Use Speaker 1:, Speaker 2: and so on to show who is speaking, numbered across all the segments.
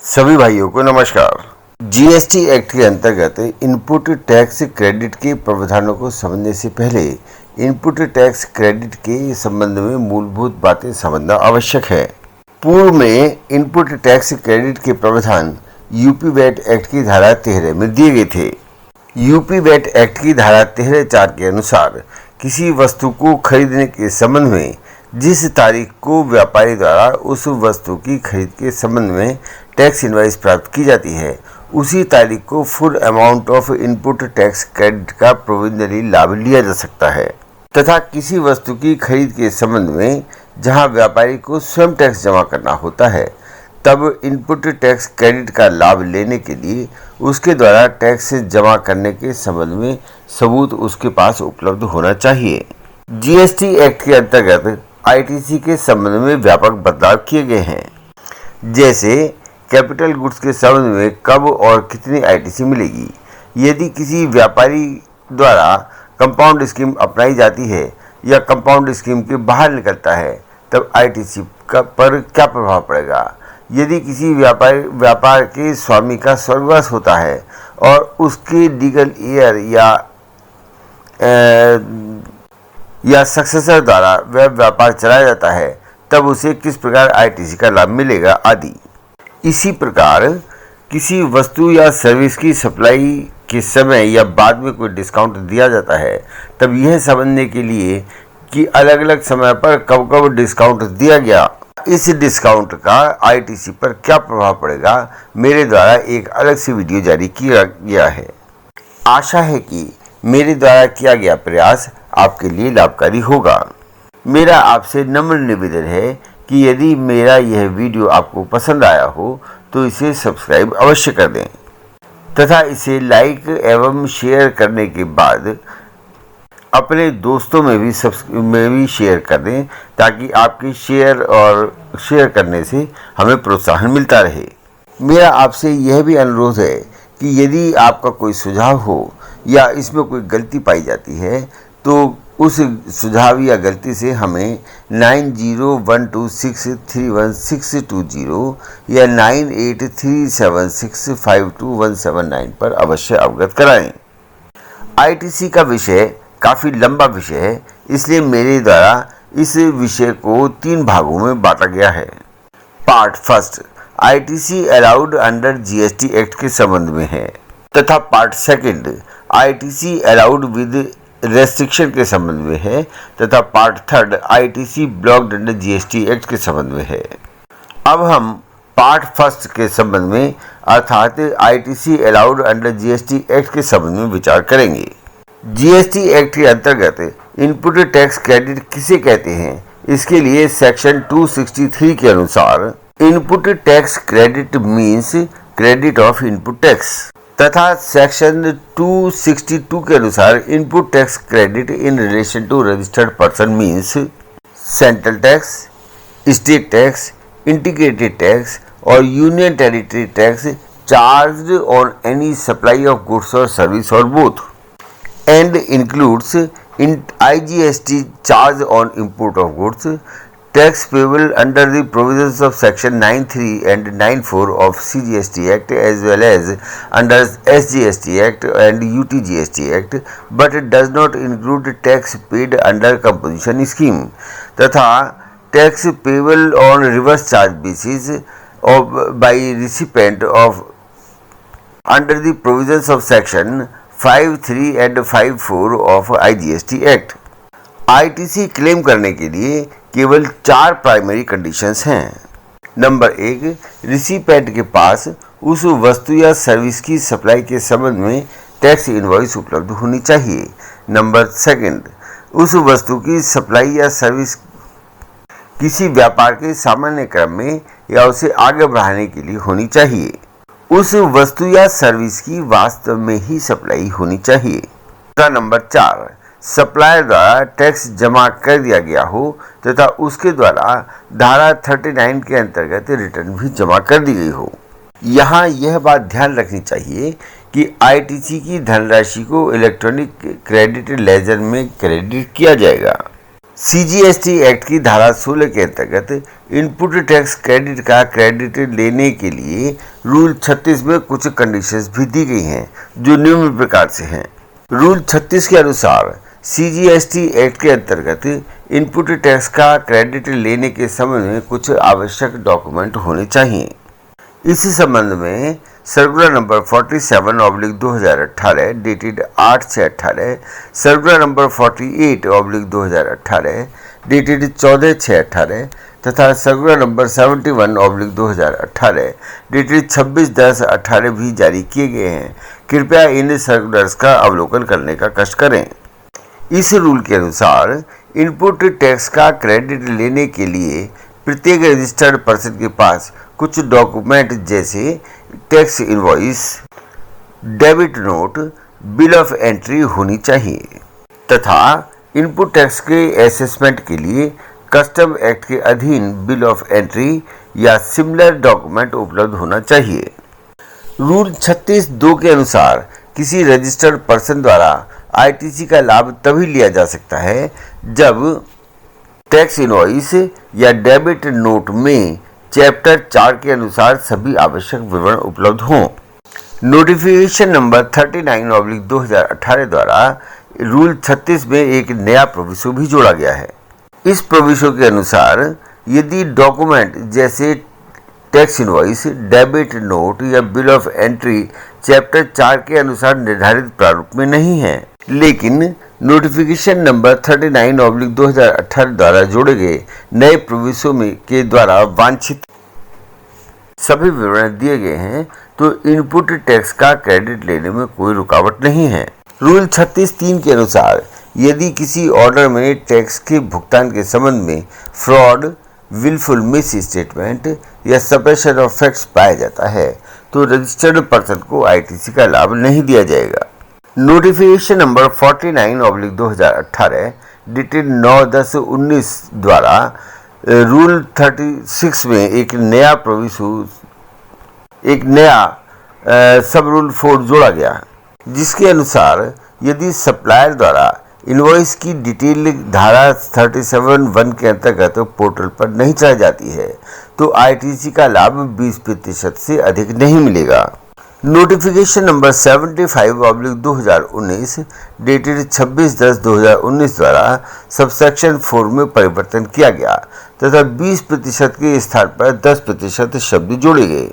Speaker 1: सभी भाइयों को नमस्कार। जीएसटी एक्ट के अंतर्गत इनपुट टैक्स क्रेडिट के प्रावधानों को समझने से पहले इनपुट टैक्स क्रेडिट के संबंध में मूलभूत बातें समझना आवश्यक है। पूर्व में इनपुट टैक्स क्रेडिट के प्रावधान यूपी वैट एक्ट की धारा 13 में दिए गए थे। यूपी वैट एक्ट की धारा 13(4) के अनुसार किसी वस्तु को खरीदने के संबंध में जिस तारीख को व्यापारी द्वारा उस वस्तु की खरीद के संबंध में टैक्स इनवॉइस प्राप्त की जाती है, उसी तारीख को full amount of input tax credit का प्रोविजनली लाभ लिया जा सकता है। तथा किसी वस्तु की खरीद के संबंध में जहां व्यापारी को स्वयं टैक्स जमा करना होता है, तब इनपुट टैक्स क्रेडिट का लाभ लेने के लिए उसके द्वारा टैक्स जमा करने के संबंध में सबूत उसके पास उपलब्ध होना चाहिए। जीएसटी एक्ट के अंतर्गत आईटीसी के संबंध में व्यापक बदलाव किए गए हैं। जैसे कैपिटल गुड्स के संबंध में कब और कितनी आईटीसी मिलेगी। यदि किसी व्यापारी द्वारा कंपाउंड स्कीम अपनाई जाती है या कंपाउंड स्कीम के बाहर निकलता है, तब आईटीसी पर क्या प्रभाव पड़ेगा। यदि किसी व्यापार के स्वामी का स्वर्गवास होता है और उसके लीगल हेयर या सक्सेसर द्वारा वह व्यापार चलाया जाता है, तब उसे किस प्रकार आईटीसी का लाभ मिलेगा आदि। इसी प्रकार किसी वस्तु या सर्विस की सप्लाई के समय या बाद में कोई डिस्काउंट दिया जाता है, तब यह समझने के लिए कि अलग अलग समय पर कब कब डिस्काउंट दिया गया, इस डिस्काउंट का आईटीसी पर क्या प्रभाव पड़ेगा, मेरे द्वारा एक अलग से वीडियो जारी किया गया है। आशा है कि मेरे द्वारा किया गया प्रयास आपके लिए लाभकारी होगा। मेरा आपसे नम्र निवेदन है कि यदि मेरा यह वीडियो आपको पसंद आया हो तो इसे सब्सक्राइब अवश्य कर दें तथा इसे लाइक एवं शेयर करने के बाद अपने दोस्तों में भी शेयर कर दें, ताकि आपके शेयर करने से हमें प्रोत्साहन मिलता रहे। मेरा आपसे यह भी अनुरोध है कि यदि आपका कोई सुझाव हो या इसमें कोई गलती पाई जाती है, तो उस सुझाव या गलती से हमें 9012631620 या 9837652179 पर अवश्य अवगत कराएं। आईटीसी का विषय काफ़ी लंबा विषय है, इसलिए मेरे द्वारा इस विषय को 3 भागों में बांटा गया है। Part first ITC allowed under GST act के संबंध में है तथा part second ITC allowed with restriction के संबंध में है तथा part third ITC blocked under GST act के संबंध में है। अब हम पार्ट फर्स्ट के संबंध में अर्थात ITC allowed under GST act के संबंध में विचार करेंगे। जीएसटी एक्ट के अंतर्गत इनपुट टैक्स क्रेडिट किसे कहते हैं, इसके लिए सेक्शन 263 के अनुसार input tax credit means credit of input tax तथा सेक्शन 262 के अनुसार input tax credit in relation to registered person means central tax, state tax, integrated tax और union territory tax charged on any supply of goods और service और both and includes in IGST charge on import of goods, tax payable under the provisions of section 9(3) and 9(4) of CGST Act as well as under SGST Act and UTGST Act, but it does not include tax paid under composition scheme तथा tax payable on reverse charge basis by recipient of under the provisions of section 5(3) and 5(4) of IGST act. ITC claim करने के लिए केवल 4 primary conditions हैं। Number 1, recipient के पास उस वस्तु या सर्विस की सप्लाई के संबंध में टैक्स इनवॉइस उपलब्ध होनी चाहिए। नंबर 2, उस वस्तु की सप्लाई या सर्विस किसी व्यापार के सामान्य क्रम में या उसे आगे बढ़ाने के लिए होनी चाहिए। उस वस्तु या सर्विस की वास्तव में ही सप्लाई होनी चाहिए। तथा नंबर 4, सप्लायर द्वारा टैक्स जमा कर दिया गया हो तथा उसके द्वारा धारा 39 के अंतर्गत रिटर्न भी जमा कर दी गई हो। यहाँ यह बात ध्यान रखनी चाहिए कि आईटीसी की धनराशि को इलेक्ट्रॉनिक क्रेडिट लेजर में क्रेडिट किया जाएगा। CGST एक्ट की धारा 16 के अंतर्गत इनपुट टैक्स क्रेडिट का क्रेडिट लेने के लिए रूल 36 में कुछ कंडीशंस भी दी गई हैं जो निम्न प्रकार से हैं। रूल 36 के अनुसार CGST एक्ट के अंतर्गत इनपुट टैक्स का क्रेडिट लेने के संबंध में कुछ आवश्यक डॉक्यूमेंट होने चाहिए। इस संबंध में circular number 47/2018 dated 8/6/18, circular number 48/2018 dated 14/6/18 तथा सर्कुलर नंबर 71/2018 डेटेड 26/10/18 भी जारी किए गए हैं। कृपया इन सर्कुलर्स का अवलोकन करने का कष्ट करें। इस रूल के अनुसार इनपुट टैक्स का क्रेडिट लेने के लिए प्रत्येक रजिस्टर्ड पर्सन के पास कुछ डॉक्यूमेंट जैसे tax invoice, debit note, bill of entry होनी चाहिए तथा इनपुट टैक्स के असेसमेंट के लिए कस्टम एक्ट के अधीन बिल ऑफ एंट्री या सिमिलर डॉक्यूमेंट उपलब्ध होना चाहिए। रूल 36(2) के अनुसार किसी रजिस्टर्ड पर्सन द्वारा ITC का लाभ तभी लिया जा सकता है जब टैक्स इनवॉइस या डेबिट नोट में चैप्टर 4 के अनुसार सभी आवश्यक विवरण उपलब्ध हों। नोटिफिकेशन नंबर 39/2018 द्वारा रूल 36 में एक नया प्रोविजन भी जोड़ा गया है। इस प्रोविजन के अनुसार यदि डॉक्यूमेंट जैसे टैक्स इनवॉइस, डेबिट नोट या बिल ऑफ एंट्री चैप्टर 4 के अनुसार निर्धारित प्रारूप में नहीं है, लेकिन नोटिफिकेशन नंबर 39/2018 द्वारा जोड़े गए नए प्रोविजन में के द्वारा वांछित सभी विवरण दिए गए हैं, तो इनपुट टैक्स का क्रेडिट लेने में कोई रुकावट नहीं है। रूल 36(3) के अनुसार यदि किसी ऑर्डर में टैक्स के भुगतान के संबंध में फ्रॉड, विलफुल मिस स्टेटमेंट या सप्रेशन ऑफ फैक्ट्स पाया जाता है तो रजिस्टर्ड पर्सन को ITC का लाभ नहीं दिया जाएगा। नोटिफिकेशन नंबर 49/2018 डेटेड 9/10/19 द्वारा रूल 36 में एक नया सब रूल 4 जोड़ा गया, जिसके अनुसार यदि सप्लायर द्वारा इनवॉइस की डिटेल धारा 37(1) के अंतर्गत पोर्टल पर नहीं चढ़ाई जाती है तो ITC का लाभ 20% से अधिक नहीं मिलेगा। नोटिफिकेशन नंबर 75/2019 डेटेड 26/10/2019 द्वारा सबसेक्शन 4 में परिवर्तन किया गया तथा 20% के स्थान पर 10% शब्द जोड़े गए।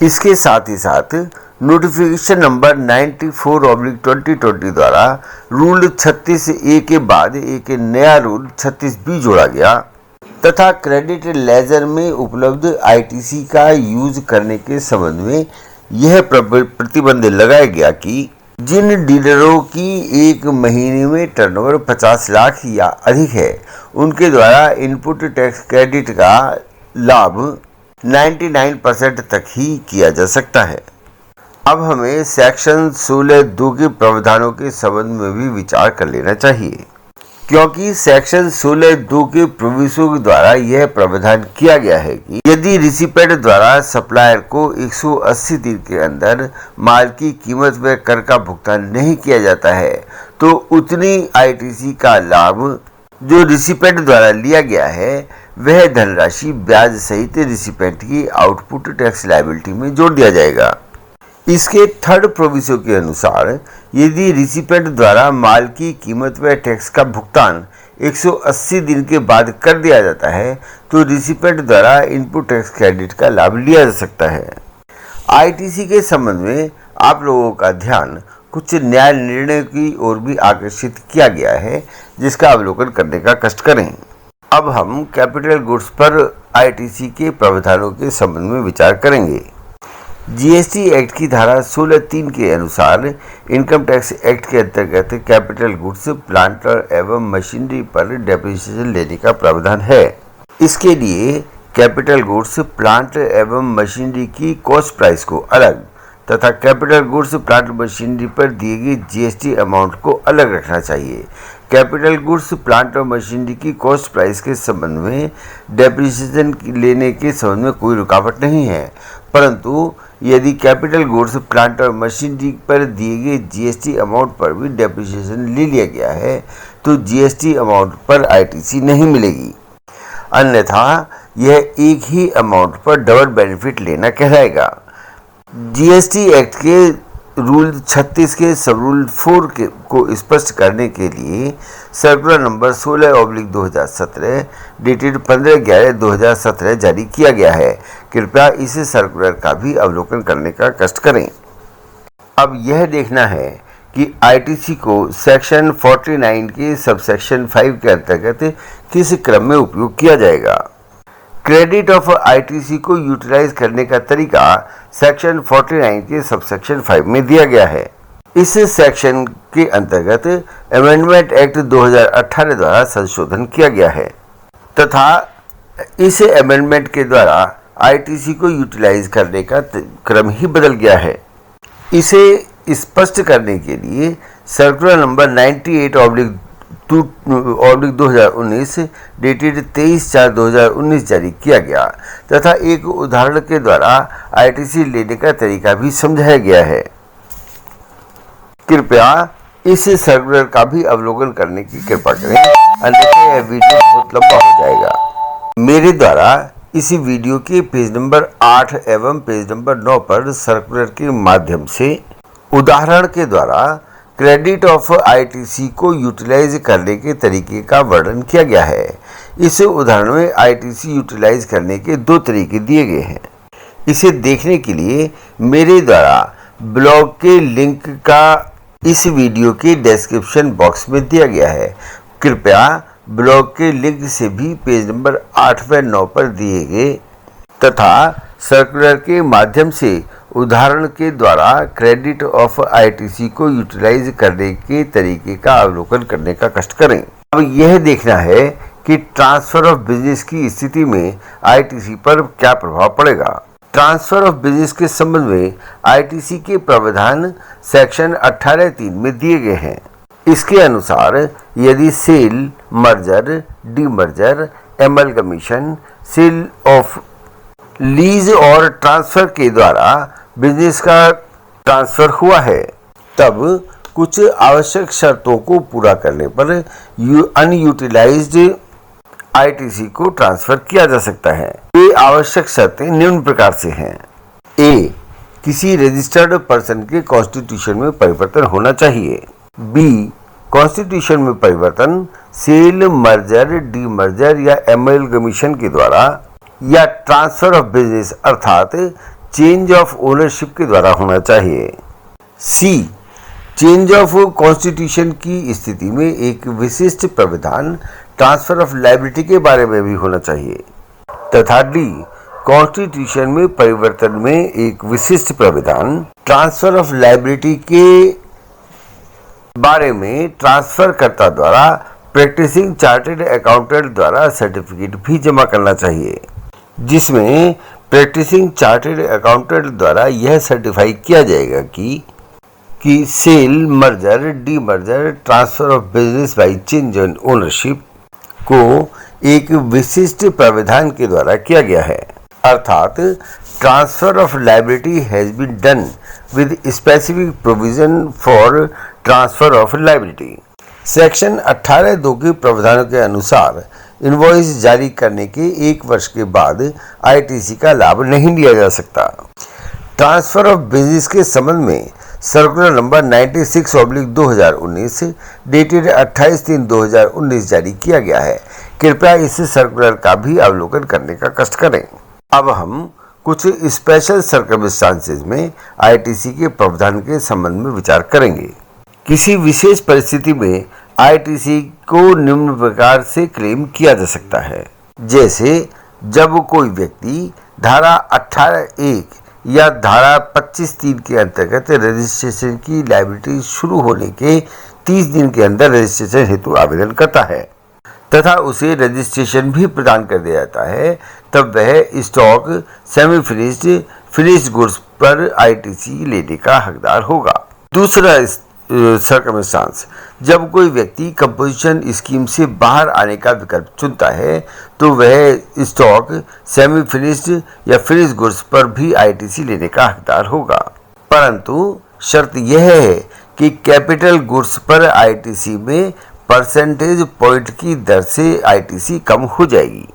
Speaker 1: इसके साथ ही साथ नोटिफिकेशन नंबर 94/2020 द्वारा रूल 36A के बाद एक नया रूल 36B जोड़ा गया तथा क्रेडिट लेजर में उपलब्ध ITC का यूज करने के संबंध में यह प्रतिबंध लगाया गया कि जिन डीलरों की एक महीने में टर्नओवर 50 लाख या अधिक है उनके द्वारा इनपुट टैक्स क्रेडिट का लाभ 99% तक ही किया जा सकता है। अब हमें सेक्शन 16(2) के प्रावधानों के संबंध में भी विचार कर लेना चाहिए, क्योंकि सेक्शन 16(2) के प्रोविजन द्वारा यह प्रावधान किया गया है कि यदि रिसिपेंट द्वारा सप्लायर को 180 दिन के अंदर माल की कीमत व कर का भुगतान नहीं किया जाता है तो उतनी ITC का लाभ जो रिसिपेंट द्वारा लिया गया है वह धनराशि ब्याज सहित रिसिपेंट की आउटपुट टैक्स लायबिलिटी में जोड़ दिया जाएगा। इसके थर्ड प्रोविजन के अनुसार यदि रिसिपेंट द्वारा माल की कीमत व टैक्स का भुगतान 180 दिन के बाद कर दिया जाता है तो रिसिपेंट द्वारा इनपुट टैक्स क्रेडिट का लाभ लिया जा सकता है। ITC के संबंध में आप लोगों का ध्यान कुछ न्याय निर्णय की ओर भी आकर्षित किया गया है, जिसका अवलोकन करने का कष्ट करें। अब हम कैपिटल गुड्स पर ITC के प्रावधानों के संबंध में विचार करेंगे। GST एक्ट की धारा 16(3) के अनुसार इनकम टैक्स एक्ट के अंतर्गत कैपिटल गुड्स, प्लांट एवं मशीनरी पर डेप्रिसिएशन लेने का प्रावधान है। इसके लिए कैपिटल गुड्स, प्लांट एवं मशीनरी की कॉस्ट प्राइस को अलग तथा कैपिटल गुड्स, प्लांट, मशीनरी पर दिए गए GST अमाउंट को अलग रखना चाहिए। कैपिटल गुड्स, प्लांट और मशीनरी की कॉस्ट प्राइस के संबंध में डेप्रिसिएशन लेने के संबंध में कोई रुकावट नहीं है, परंतु यदि कैपिटल गुड्स, प्लांट और मशीनरी पर दिए गए जीएसटी अमाउंट पर भी डेप्रिसिएशन ले लिया गया है तो जीएसटी अमाउंट पर आईटीसी नहीं मिलेगी, अन्यथा यह एक ही अमाउंट पर डबल बेनिफिट लेना कहलाएगा। जीएसटी एक्ट के रूल 36 के सब रूल 4 को स्पष्ट करने के लिए सर्कुलर नंबर 16/2017 डेटेड 15/11/2017 जारी किया गया है। कृपया इस सर्कुलर का भी अवलोकन करने का कष्ट करें। अब यह देखना है कि आईटीसी को सेक्शन 49 के सबसेक्शन 5 के अंतर्गत किस क्रम में उपयोग किया जाएगा। क्रेडिट ऑफ आईटीसी को यूटिलाइज करने का तरीका सेक्शन 49 के सबसेक्शन 5 में दिया गया है। इस सेक्शन के अंतर्गत अमेंडमेंट एक्ट 2018 द्वारा संशोधन किया गया है तथा इस अमेंडमेंट के द्वारा आईटीसी को यूटिलाइज करने का क्रम ही बदल गया है। इसे स्पष्ट करने के लिए सर्कुलर नंबर 98/2019 डेटेड 23/4/2019 जारी किया गया तथा एक उदाहरण के द्वारा आईटीसी लेने का तरीका भी समझाया गया है। कृपया इस सर्कुलर का भी अवलोकन करने की कृपा करें, अन्यथा यह वीडियो बहुत लंबा हो जाएगा। मेरे द्वारा इसी वीडियो के पेज नंबर 8 एवं पेज नंबर 9 पर सर्कुलर के माध्यम से उदाहरण के द्वारा क्रेडिट ऑफ आईटीसी को यूटिलाइज करने के तरीके का वर्णन किया गया है। इस उदाहरण में आईटीसी यूटिलाइज करने के 2 तरीके दिए गए हैं। इसे देखने के लिए मेरे द्वारा ब्लॉग के लिंक का इस वीडियो के डिस्क्रिप्शन बॉक्स में दिया गया है। कृपया ब्लॉग के लिंक से भी पेज नंबर 8 व 9 पर दिए गए तथा सर्कुलर के माध्यम से उदाहरण के द्वारा क्रेडिट ऑफ आईटीसी को यूटिलाइज करने के तरीके का अवलोकन करने का कष्ट करें। अब यह देखना है कि ट्रांसफर ऑफ बिजनेस की स्थिति में आईटीसी पर क्या प्रभाव पड़ेगा। ट्रांसफर ऑफ बिजनेस के संबंध में आईटीसी के प्रावधान सेक्शन 18(3) में दिए गए हैं। इसके अनुसार यदि sale, merger, demerger, amalgamation, sale of lease और ट्रांसफर के द्वारा बिजनेस का ट्रांसफर हुआ है, तब कुछ आवश्यक शर्तों को पूरा करने पर अनयूटिलाइज्ड आईटीसी को ट्रांसफर किया जा सकता है। ये आवश्यक शर्तें निम्न प्रकार से हैं। ए, किसी रजिस्टर्ड पर्सन के कॉन्स्टिट्यूशन में परिवर्तन होना चाहिए। बी, कॉन्स्टिट्यूशन में परिवर्तन सेल, मर्जर, डीमर्जर या एमलगमेशन के द्वारा या ट्रांसफर ऑफ बिजनेस अर्थात चेंज ऑफ ओनरशिप के द्वारा होना चाहिए। सी, चेंज ऑफ कॉन्स्टिट्यूशन की स्थिति में एक विशिष्ट प्रावधान ट्रांसफर ऑफ लायबिलिटी के बारे में भी होना चाहिए। तथा डी, कॉन्स्टिट्यूशन में परिवर्तन में एक विशिष्ट प्रावधान ट्रांसफर ऑफ लायबिलिटी के बारे में ट्रांसफरकर्ता द्वारा प्रैक्टिसिंग चार्टर्ड अकाउंटेंट द्वारा सर्टिफिकेट भी जमा करना चाहिए, जिसमें प्रैक्टिसिंग चार्टर्ड अकाउंटेंट द्वारा यह सर्टिफाई किया जाएगा कि sale, merger, demerger, transfer of business by change in ownership को एक विशिष्ट प्रावधान के द्वारा किया गया है, अर्थात transfer of liability has been done with specific provision for transfer of liability. Section 18(2) के प्रावधानों के अनुसार इनवॉइस जारी करने के 1 वर्ष के बाद आईटीसी का लाभ नहीं लिया जा सकता। ट्रांसफर ऑफ बिजनेस के संबंध में सर्कुलर नंबर 96/2019 डेटेड 28/3/2019 जारी किया गया है। कृपया इस सर्कुलर का भी अवलोकन करने का कष्ट करें। अब हम कुछ स्पेशल सर्कमस्टांसेस में आईटीसी के प्रावधान के संबंध में विचार करेंगे। किसी विशेष परिस्थिति में आईटीसी को निम्न प्रकार से क्लेम किया जा सकता है, जैसे जब कोई व्यक्ति धारा 18(1) या धारा 25(3) के अंतर्गत रजिस्ट्रेशन की लायबिलिटी शुरू होने के 30 दिन के अंदर रजिस्ट्रेशन हेतु आवेदन करता है तथा उसे रजिस्ट्रेशन भी प्रदान कर दिया जाता है, तब वह stock, semi finished, finished goods पर आईटीसी लेने का हकदार होगा। दूसरा सर्कमस्टांस, जब कोई व्यक्ति कंपोजिशन स्कीम से बाहर आने का विकल्प चुनता है तो वह स्टॉक, सेमी फिनिश्ड या फिनिश गुड्स पर भी आईटीसी लेने का हकदार होगा। परंतु शर्त यह है कि कैपिटल गुड्स पर आईटीसी में परसेंटेज पॉइंट की दर से आईटीसी कम हो जाएगी।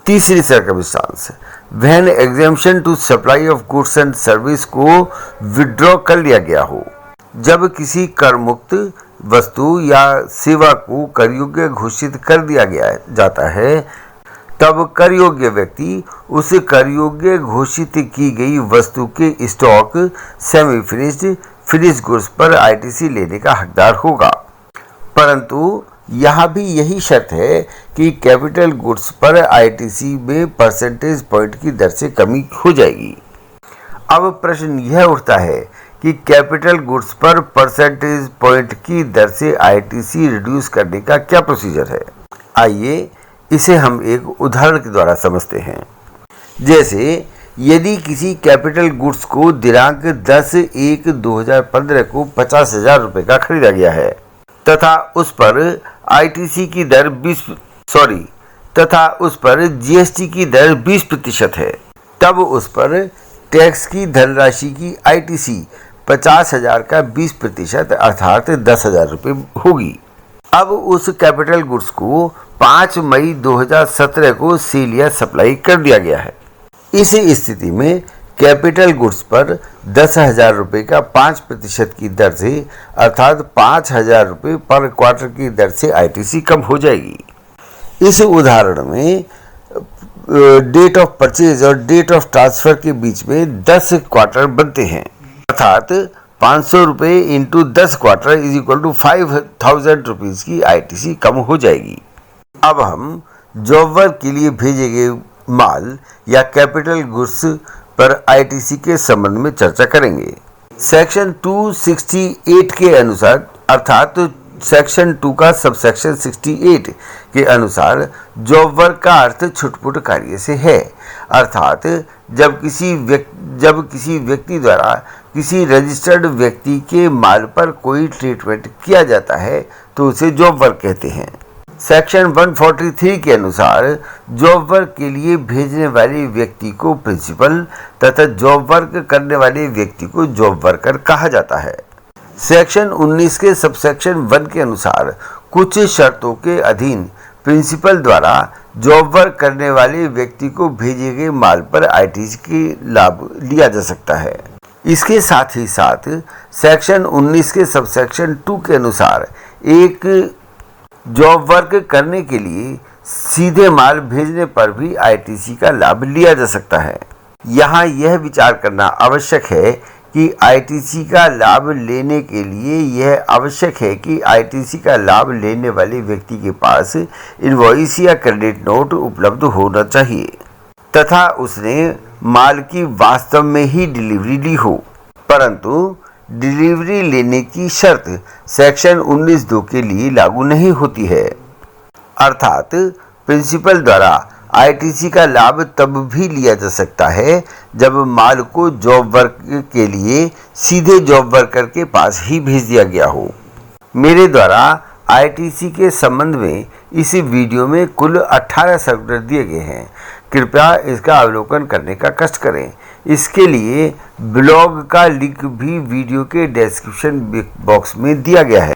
Speaker 1: तीसरी circumstance, when exemption to supply of goods and service को विड्रॉ कर लिया गया हो। जब किसी कर मुक्त वस्तु या सेवा को कर योग्य घोषित कर दिया जाता है, तब कर योग्य व्यक्ति उस कर योग्य घोषित की गई वस्तु के stock, semi finished, finish goods पर आईटीसी लेने का हकदार होगा। परंतु यहाँ भी यही शर्त है कि कैपिटल गुड्स पर आईटीसी में परसेंटेज पॉइंट की दर से कमी हो जाएगी। अब प्रश्न यह उठता है कि कैपिटल गुड्स पर परसेंटेज पॉइंट की दर से आईटीसी रिड्यूस करने का क्या प्रोसीजर है। आइए इसे हम एक उदाहरण के द्वारा समझते हैं। जैसे यदि किसी कैपिटल गुड्स को दिनांक 10/1/2015 को 50,000 रुपये का खरीदा गया है तथा उस पर आईटीसी की दर उस पर जीएसटी की दर 20% है, तब उस पर टैक्स की धनराशि की आईटीसी 50,000 का 20% अर्थात 10,000 रुपये होगी। अब उस कैपिटल गुड्स को 5 मई 2017 को सेल या सप्लाई कर दिया गया है। इस स्थिति में कैपिटल गुड्स पर 10,000 रुपये का 5% की दर से अर्थात 5,000 रुपये पर क्वार्टर की दर से आईटीसी कम हो जाएगी। इस उदाहरण में डेट ऑफ परचेज और डेट ऑफ ट्रांसफर के बीच में 10 क्वार्टर बनते हैं, अर्थात 500 रुपये into 10 quarter is equal to 5,000 rupees की आईटीसी कम हो जाएगी। अब हम जॉब वर्क के लिए भेजे गए माल या कैपिटल गुड्स पर आईटीसी के संबंध में चर्चा करेंगे। सेक्शन 268 के अनुसार अर्थात सेक्शन 2 का सबसेक्शन 68 के अनुसार जॉब वर्क का अर्थ छुटपुट कार्य से है, अर्थात जब किसी व्यक्ति द्वारा किसी रजिस्टर्ड व्यक्ति के माल पर कोई ट्रीटमेंट किया जाता है तो उसे जॉब वर्क कहते हैं। सेक्शन 143 के अनुसार जॉब वर्क के लिए भेजने वाले व्यक्ति को प्रिंसिपल तथा जॉब वर्क करने वाले व्यक्ति को जॉब वर्कर कहा जाता है। सेक्शन 19 के सबसेक्शन 1 के अनुसार कुछ शर्तों के अधीन प्रिंसिपल द्वारा जॉब वर्क करने वाले व्यक्ति को भेजे गए माल पर आईटीसी की लाभ लिया जा सकता है। इसके साथ ही साथ सेक्शन 19 के सबसेक्शन 2 के अनुसार एक जॉब वर्क करने के लिए सीधे माल भेजने पर भी आईटीसी का लाभ लिया जा सकता है। यहाँ यह विचार करना आवश्यक है कि आईटीसी का लाभ लेने के लिए यह आवश्यक है कि आईटीसी का लाभ लेने वाले व्यक्ति के पास इनवॉइस या क्रेडिट नोट उपलब्ध होना चाहिए तथा उसने माल की वास्तव में ही डिलीवरी ली हो। परंतु डिलीवरी लेने की शर्त सेक्शन 19(2) के लिए लागू नहीं होती है, अर्थात प्रिंसिपल द्वारा आईटीसी का लाभ तब भी लिया जा सकता है जब माल को जॉब वर्क के लिए सीधे जॉब वर्कर के पास ही भेज दिया गया हो। मेरे द्वारा आईटीसी के संबंध में इस वीडियो में कुल 18 सर्कुलर दिए गए हैं। कृपया इसका अवलोकन करने का कष्ट करें। इसके लिए ब्लॉग का लिंक भी वीडियो के डिस्क्रिप्शन बॉक्स में दिया गया है।